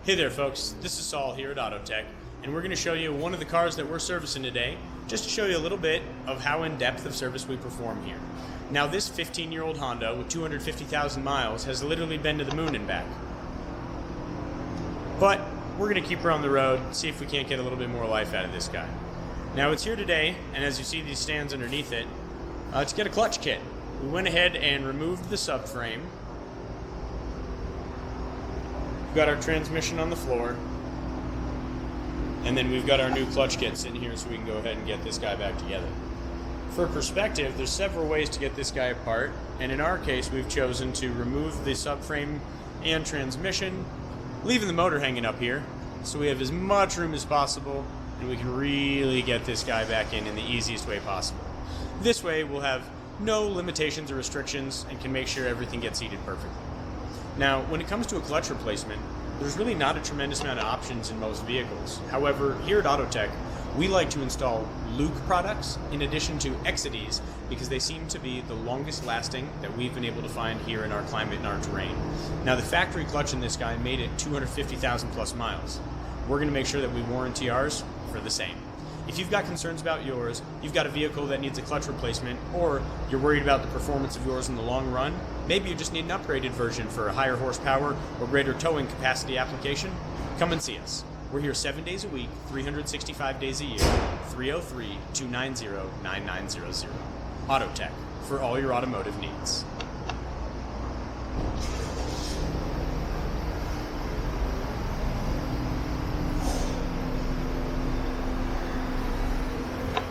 Hey there folks, this is Saul here at Autotek, and we're going to show you one of the cars that we're servicing today, just to show you a little bit of how in-depth of service we perform here. Now this 15-year-old Honda with 250,000 miles has literally been to the moon and back. But we're going to keep her on the road, see if we can't get a little bit more life out of this guy. Now it's here today, and as you see these stands underneath it, to get a clutch kit. We went ahead and removed the subframe. We've got our transmission on the floor, and then we've got our new clutch kit sitting here so we can go ahead and get this guy back together. For perspective, there's several ways to get this guy apart, and in our case we've chosen to remove the subframe and transmission, leaving the motor hanging up here, so we have as much room as possible and we can really get this guy back in the easiest way possible. This way we'll have no limitations or restrictions and can make sure everything gets seated perfectly. Now, when it comes to a clutch replacement, there's really not a tremendous amount of options in most vehicles. However, here at Autotek, we like to install Luke products in addition to Exides because they seem to be the longest lasting that we've been able to find here in our climate and our terrain. Now, the factory clutch in this guy made it 250,000 plus miles. We're going to make sure that we warranty ours for the same. If you've got concerns about yours, you've got a vehicle that needs a clutch replacement, or you're worried about the performance of yours in the long run, maybe you just need an upgraded version for a higher horsepower or greater towing capacity application, come and see us. We're here 7 days a week, 365 days a year, 303-290-9900. Autotek, for all your automotive needs.